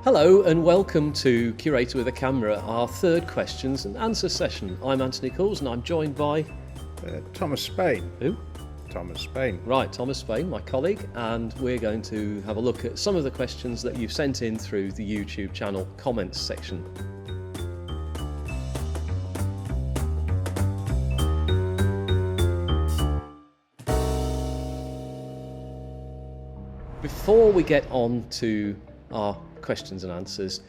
Hello and welcome to Curator with a Camera, our third questions and answer session. I'm Anthony Coulls and I'm joined by... Thomas Spain. Who? Thomas Spain. Right, Thomas Spain, my colleague, and we're going to have a look at some of the questions that you've sent in through the YouTube channel comments section. Before we get on to our questions and answers,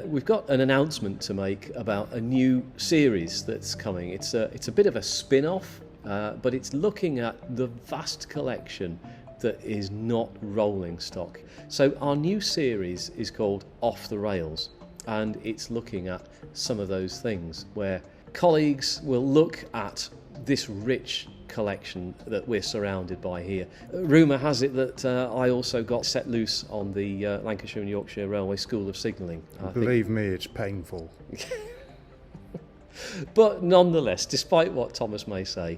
we've got an announcement to make about a new series that's coming. It's a bit of a spin-off, but it's looking at the vast collection that is not rolling stock. So our new series is called Off the Rails, and it's looking at some of those things where colleagues will look at this rich collection that we're surrounded by here. Rumour has it that I also got set loose on the Lancashire and Yorkshire Railway School of Signalling. Believe me, it's painful. But nonetheless, despite what Thomas may say,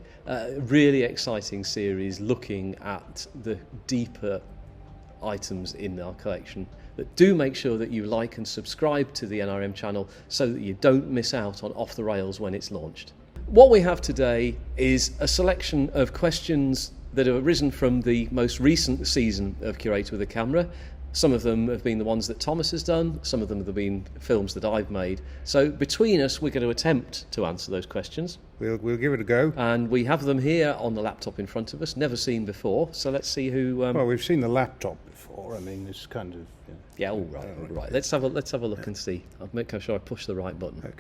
really exciting series looking at the deeper items in our collection. But do make sure that you like and subscribe to the NRM channel so that you don't miss out on Off the Rails when it's launched. What we have today is a selection of questions that have arisen from the most recent season of Curator with a Camera. Some of them have been the ones that Thomas has done, some of them have been films that I've made. So between us, we're going to attempt to answer those questions. We'll give it a go. And we have them here on the laptop in front of us, never seen before. So let's see who... Well, we've seen the laptop before. I mean, it's kind of... Yeah, all right. Let's have a look and see. I'll make sure I push the right button.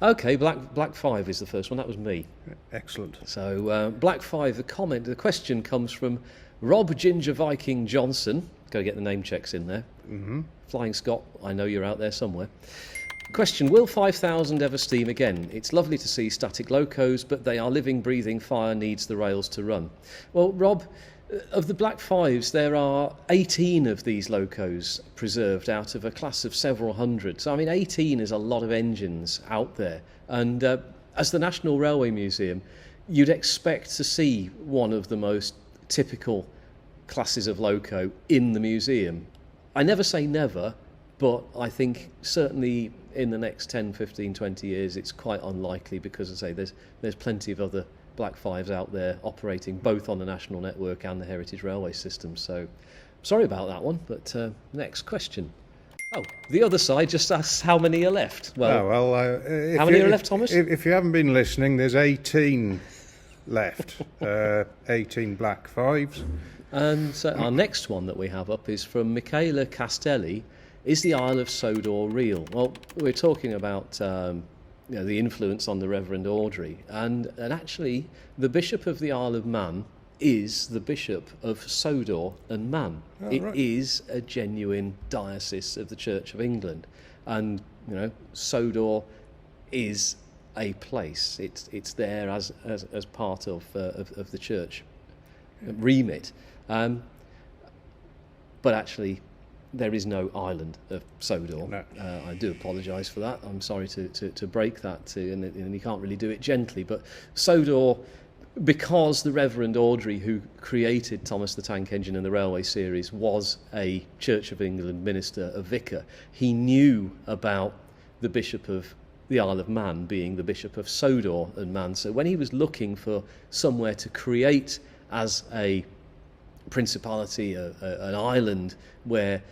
Okay. Black 5 is the first one. That was me. Excellent. So Black 5, the question comes from Rob Ginger Viking Johnson. Got to get the name checks in there. Mm-hmm. Flying Scott, I know you're out there somewhere. Question, will 5000 ever steam again? It's lovely to see static locos, but they are living, breathing fire, needs the rails to run. Well, Rob, of the Black 5s, there are 18 of these locos preserved out of a class of several hundred. So, I mean, 18 is a lot of engines out there. And as the National Railway Museum, you'd expect to see one of the most typical classes of loco in the museum. I never say never, but I think certainly in the next 10, 15, 20 years, it's quite unlikely because, as I say, there's plenty of other Black 5s out there operating both on the national network and the heritage railway system. So sorry about that one, but next question. Oh, the other side just asks how many are left. Well, how many are left, Thomas? If you haven't been listening, there's 18 left. 18 Black 5s. And so our next one that we have up is from Michaela Castelli. Is the Isle of Sodor real? Well, we're talking about the influence on the Reverend Audrey, and actually the Bishop of the Isle of Man is the Bishop of Sodor and Man. It is a genuine diocese of the Church of England, and Sodor is a place. It's there as part of the church remit, but actually there is no island of Sodor. No. I do apologise for that. I'm sorry to break that, and you can't really do it gently. But Sodor, because the Reverend Audrey, who created Thomas the Tank Engine and the Railway series, was a Church of England minister, a vicar, he knew about the Bishop of the Isle of Man being the Bishop of Sodor and Man. So when he was looking for somewhere to create as a principality, an island where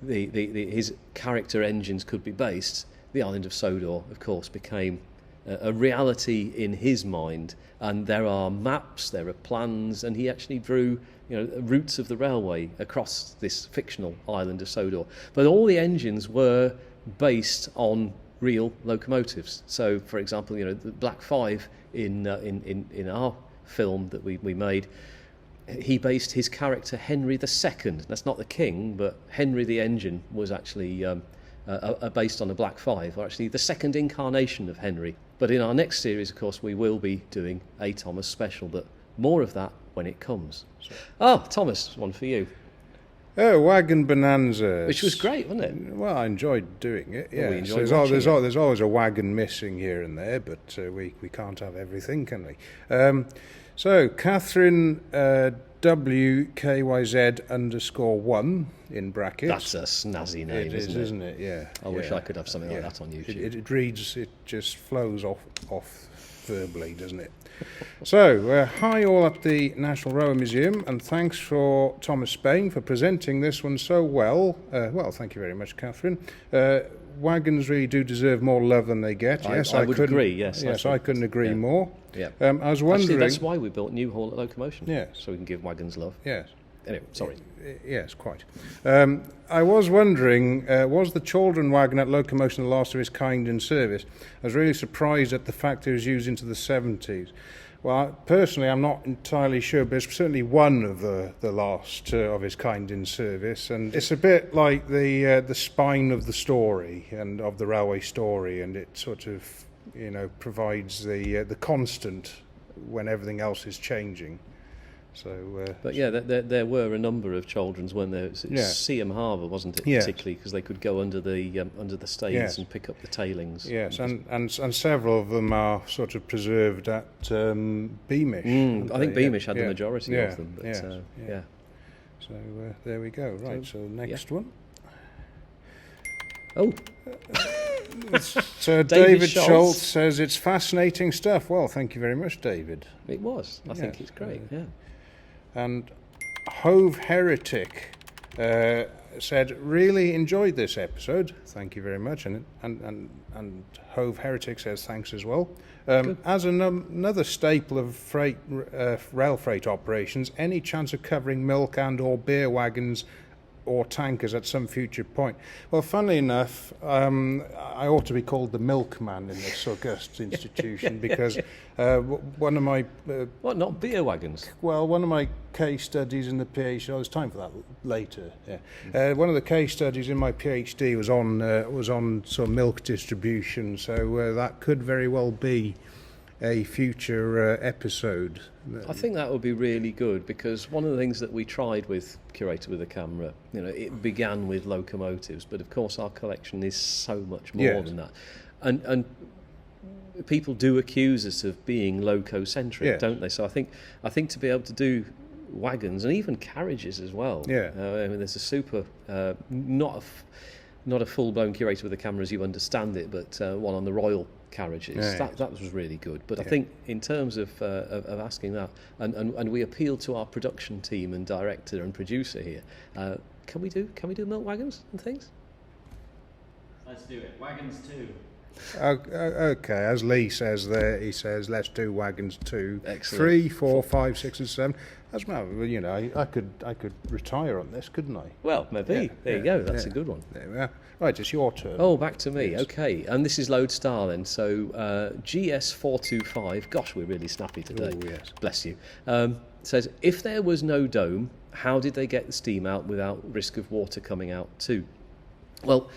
his character engines could be based, the Island of Sodor, of course, became a reality in his mind. And there are maps, there are plans, and he actually drew routes of the railway across this fictional Island of Sodor. But all the engines were based on real locomotives. So, for example, the Black 5 in our film that we made, he based his character Henry II. That's not the king, but Henry the engine was actually based on a Black 5, or actually the second incarnation of Henry. But in our next series, of course, we will be doing a Thomas special, but more of that when it comes. Thomas, one for you. Oh, Wagon Bonanza. Which was great, wasn't it? Well, I enjoyed doing it, yeah. Well, we enjoyed there's always a wagon missing here and there, but we can't have everything, can we? So, Catherine WKYZ_1 in brackets. That's a snazzy name, isn't it? Yeah. I wish I could have something like that on YouTube. It reads, it just flows off verbally, doesn't it? So, hi all at the National Railway Museum, and thanks for Thomas Spain for presenting this one so well. Well, thank you very much, Catherine. Wagons really do deserve more love than they get. Yes, I would agree. Yes, I couldn't agree more. Yeah. I was wondering. Actually, that's why we built New Hall at Locomotion. Yes. So we can give wagons love. Yes. Anyway, sorry. Yes, quite. I was wondering, was the Chaldron Wagon at Locomotion the last of its kind in service? I was really surprised at the fact it was used into the 70s. Well, personally, I'm not entirely sure, but it's certainly one of the last of its kind in service, and it's a bit like the spine of the story and of the railway story, and it sort of, provides the constant when everything else is changing. So, but yeah, there were a number of Chaldrons, weren't there? It was Seaham Harbour, wasn't it? Yes. Particularly because they could go under the stays and pick up the tailings. Yes, and several of them are sort of preserved at Beamish. I think Beamish had the majority of them. But, yeah. So there we go. Right. So next one. Oh. So David Schultz says it's fascinating stuff. Well, thank you very much, David. It was. I think it's great. Yeah. And Hove Heretic said, really enjoyed this episode. Thank you very much. And Hove Heretic says thanks as well. As another staple of rail freight operations, any chance of covering milk and or beer wagons or tankers at some future point? Well, funnily enough, I ought to be called the milkman in this august institution because one of my... what, not beer wagons? Well, one of my case studies in the PhD... Oh, there's time for that later. Yeah. One of the case studies in my PhD was on sort of milk distribution, so that could very well be a future episode. I think that would be really good, because one of the things that we tried with Curator with a Camera, it began with locomotives, but of course our collection is so much more than that. And people do accuse us of being loco-centric, don't they? So I think to be able to do wagons and even carriages as well. I mean, there's a super, not a full-blown Curator with a Camera as you understand it, but one on the Royal carriages. That was really good. But I think in terms of asking that, and we appeal to our production team and director and producer here, can we do milk wagons and things? Let's do it. Wagons too. Okay, as Lee says there, he says let's do wagons too. Excellent. 3, 4, 5, 6 and 7. As a matter, I could retire on this, couldn't I? Well, maybe. There you go. That's a good one. There we are. Right, it's your turn. Oh, back to me. Yes. Okay, and this is Lodestar then. So GS425. Gosh, we're really snappy today. Oh, yes. Bless you. Says, if there was no dome, how did they get the steam out without risk of water coming out too? Well,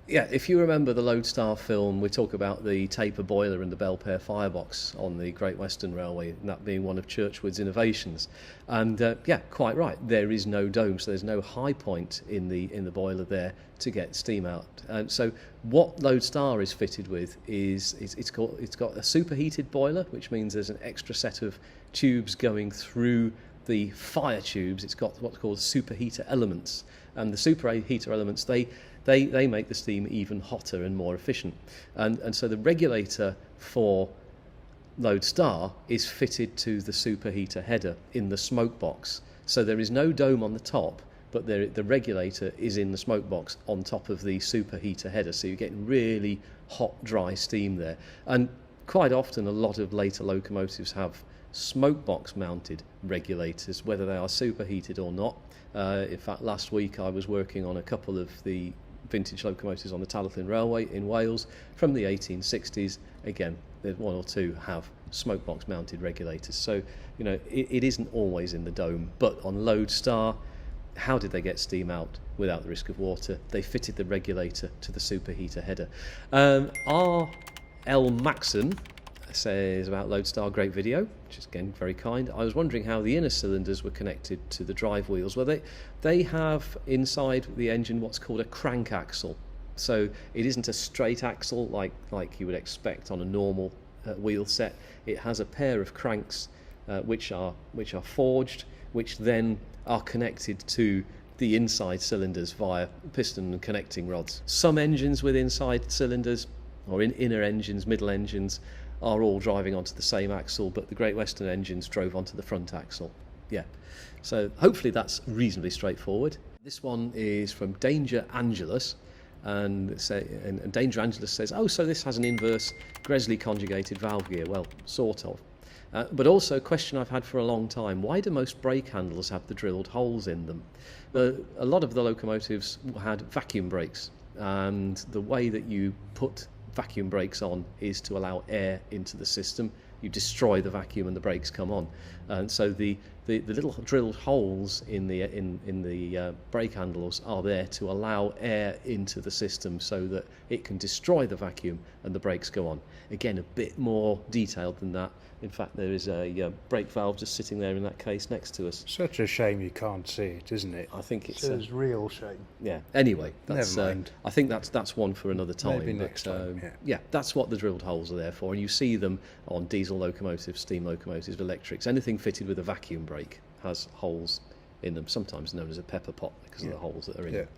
yeah, if you remember the Lodestar film, we talk about the taper boiler and the Belpaire firebox on the Great Western Railway, and that being one of Churchwood's innovations. And quite right, there is no dome, so there's no high point in the boiler there to get steam out. And so what Lodestar is fitted with is it's got a superheated boiler, which means there's an extra set of tubes going through the fire tubes. It's got what's called superheater elements, and the superheater elements they make the steam even hotter and more efficient. And so the regulator for Lodestar is fitted to the superheater header in the smoke box. So there is no dome on the top, but the regulator is in the smoke box on top of the superheater header. So you're getting really hot, dry steam there. And quite often a lot of later locomotives have smoke box mounted regulators, whether they are superheated or not. In fact, last week I was working on a couple of the vintage locomotives on the Talyllyn Railway in Wales from the 1860s. Again, there's one or two have smoke box mounted regulators. So, it isn't always in the dome. But on Lodestar, how did they get steam out without the risk of water? They fitted the regulator to the superheater header. R.L. Maxon says about Lodestar, great video, which is again very kind. I was wondering how the inner cylinders were connected to the drive wheels. Well, they have inside the engine what's called a crank axle. So it isn't a straight axle like you would expect on a normal wheel set. It has a pair of cranks which are forged, which then are connected to the inside cylinders via piston and connecting rods. Some engines with inside cylinders, or inner engines, middle engines, are all driving onto the same axle, but the Great Western engines drove onto the front axle. Yeah, so hopefully that's reasonably straightforward. This one is from Danger Angelus, and Danger Angelus says, oh, so this has an inverse Gresley conjugated valve gear. Well, sort of. But also a question I've had for a long time, why do most brake handles have the drilled holes in them? A lot of the locomotives had vacuum brakes, and the way that you put vacuum brakes on is to allow air into the system. You destroy the vacuum and the brakes come on, and so the little drilled holes in the brake handles are there to allow air into the system so that it can destroy the vacuum and the brakes go on. Again, a bit more detailed than that. In fact, there is a brake valve just sitting there in that case next to us. Such a shame you can't see it, isn't it? I think it's a real shame. Yeah. Anyway, that's, never mind. I think that's one for another time. Maybe next time. Yeah, that's what the drilled holes are there for, and you see them on diesel locomotives, steam locomotives, electrics. Anything fitted with a vacuum brake has holes in them, sometimes known as a pepper pot because of the holes that are in it.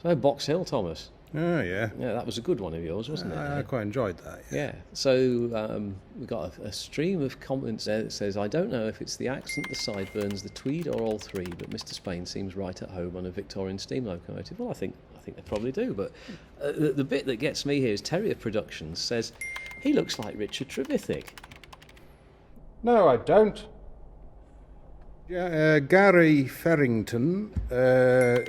So Boxhill, Thomas. Oh, yeah. Yeah, that was a good one of yours, wasn't it? I quite enjoyed that. Yeah. So we've got a stream of comments there that says, I don't know if it's the accent, the sideburns, the tweed, or all three, but Mr. Spain seems right at home on a Victorian steam locomotive. Well, I think they probably do, but the bit that gets me here is Terrier Productions says, he looks like Richard Trevithick. No, I don't. Yeah, Gary Ferrington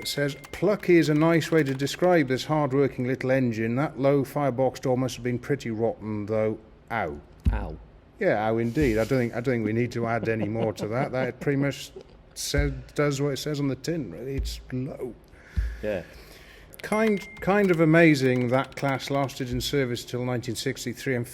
says, Plucky is a nice way to describe this hard-working little engine. That low firebox door must have been pretty rotten, though. Ow. Ow. Yeah, ow, indeed. I don't think we need to add any more to that. That pretty much does what it says on the tin, really. It's low. Yeah. Kind of amazing that class lasted in service till 1963, and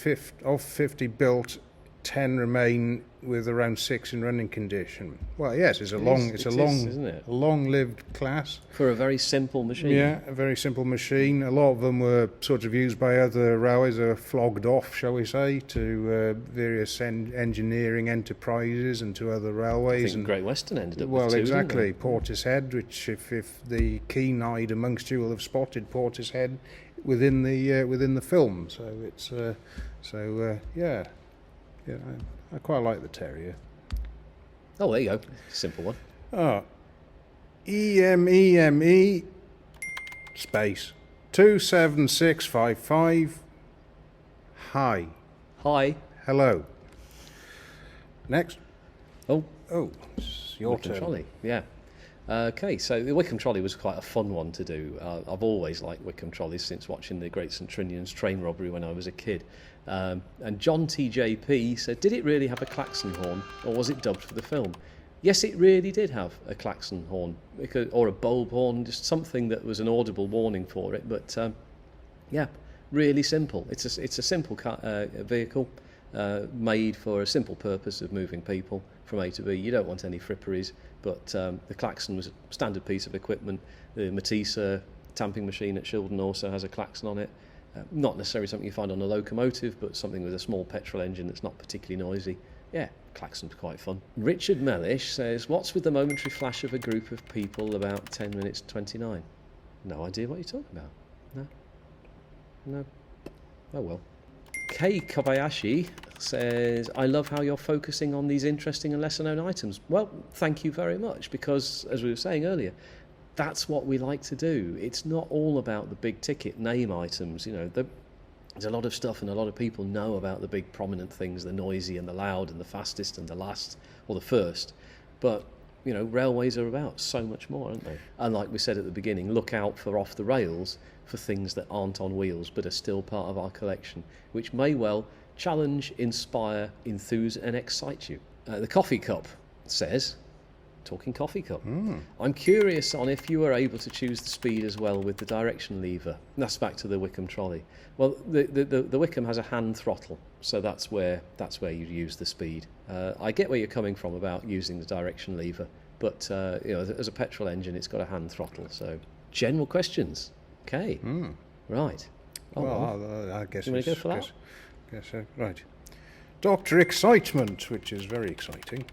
of 50 built, 10 remain with around 6 in running condition. Well, yes, it's a long-lived class for a very simple machine. Yeah, a very simple machine. A lot of them were sort of used by other railways, or flogged off, shall we say, to various engineering enterprises and to other railways. I think Great Western ended up well, with two, exactly. Portishead, which if the keen-eyed amongst you will have spotted Portishead within the film. So it's yeah. Yeah, I quite like the Terrier. Oh, there you go. Simple one. Oh, EME space 27655. Hi. Hi. Hello. Next. Oh, it's your Wickham turn. Trolley. Yeah. Okay, so the Wickham Trolley was quite a fun one to do. I've always liked Wickham Trolleys since watching the Great St Trinian's train robbery when I was a kid. And John TJP said, did it really have a klaxon horn, or was it dubbed for the film? Yes, it really did have a klaxon horn, or a bulb horn, just something that was an audible warning for it. But yeah, really simple. It's a simple vehicle made for a simple purpose of moving people from A to B. You don't want any fripperies, but the klaxon was a standard piece of equipment. The Matisse tamping machine at Chaldron also has a klaxon on it. Not necessarily something you find on a locomotive, but something with a small petrol engine that's not particularly noisy. Yeah, klaxon's quite fun. Richard Mellish says, what's with the momentary flash of a group of people about 10 minutes 29? No idea what you're talking about. No. Oh well. Kei Kobayashi says, I love how you're focusing on these interesting and lesser known items. Well, thank you very much, because as we were saying earlier, that's what we like to do. It's not all about the big ticket name items. You know, there's a lot of stuff and a lot of people know about the big prominent things, the noisy and the loud and the fastest and the last or the first. But, you know, railways are about so much more, aren't they? And like we said at the beginning, look out for off the rails for things that aren't on wheels but are still part of our collection, which may well challenge, inspire, enthuse and excite you. The Coffee Cup says, talking coffee cup, I'm curious on if you were able to choose the speed as well with the direction lever. And that's back to the Wickham Trolley. Well, the Wickham has a hand throttle, so that's where you use the speed. I get where you're coming from about using the direction lever, but you know, as a petrol engine, it's got a hand throttle. So, general questions. Okay. Right. Well, I guess you want to go for that? Right. Dr. Excitement, which is very exciting.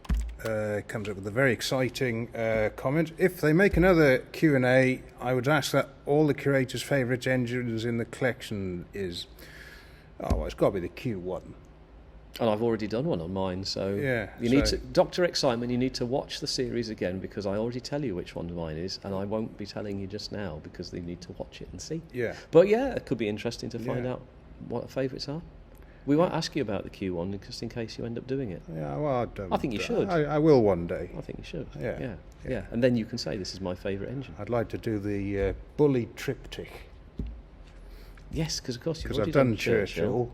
comes up with a very exciting comment. If they make another Q&A, I would ask that all the Curators' favourite engines in the collection is... Oh, well, it's got to be the Q1. And I've already done one on mine, so you need to, Dr. Excitement, you need to watch the series again, because I already tell you which one mine is, and I won't be telling you just now because you need to watch it and see. Yeah. But yeah, it could be interesting to find out what favourites are. We won't ask you about the Q1 just in case you end up doing it. Yeah, well, I think you should. I will one day. I think you should. Yeah. Yeah. And then you can say this is my favourite engine. I'd like to do the Bully Triptych. Yes, because of course you've Because already I've done done Churchill.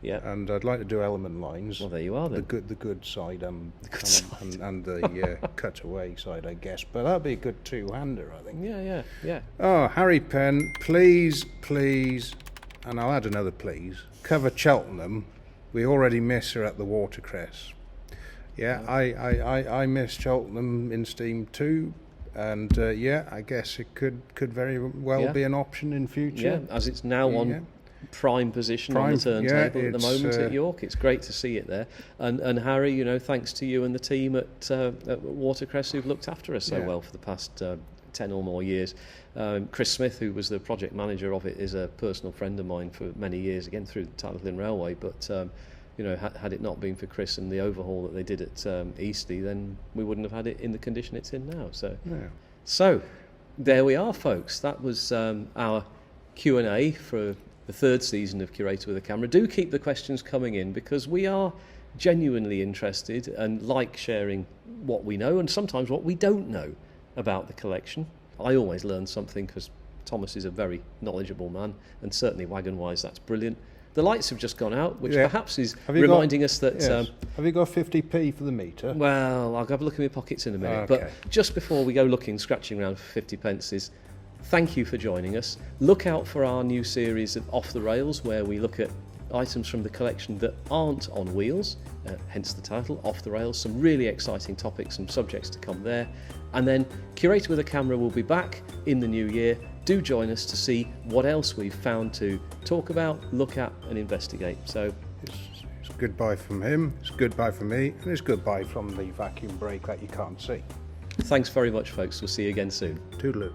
Yeah. And I'd like to do Element Lines. Well, there you are then. The good side, and the cutaway side, I guess. But that'd be a good two-hander, I think. Yeah. Oh, Harry Penn, please, and I'll add another please, cover Cheltenham. We already miss her at the Watercress. Yeah, I miss Cheltenham in Steam too. And I guess it could very well be an option in future. Yeah, as it's now on prime position on the turntable at the moment at York. It's great to see it there. And Harry, thanks to you and the team at Watercress who've looked after us so well for the past 10 or more years. Chris Smith, who was the project manager of it, is a personal friend of mine for many years, again through the Tytleton Railway. But had it not been for Chris and the overhaul that they did at Eastleigh, then we wouldn't have had it in the condition it's in now. So there we are, folks. That was our Q&A for the third season of Curator with a Camera. Do keep the questions coming in, because we are genuinely interested and like sharing what we know and sometimes what we don't know about the collection. I always learn something because Thomas is a very knowledgeable man, and certainly wagon-wise that's brilliant. The lights have just gone out, which perhaps is reminding us that... Yes. Have you got 50p for the meter? Well, I'll have a look in my pockets in a minute. Okay. But just before we go scratching around for 50 pences, thank you for joining us. Look out for our new series of Off the Rails, where we look at items from the collection that aren't on wheels, hence the title, Off the Rails. Some really exciting topics and subjects to come there. And then Curator with a Camera will be back in the new year. Do join us to see what else we've found to talk about, look at and investigate. So it's goodbye from him, it's goodbye from me, and it's goodbye from the vacuum brake that you can't see. Thanks very much, folks. We'll see you again soon. Toodaloo.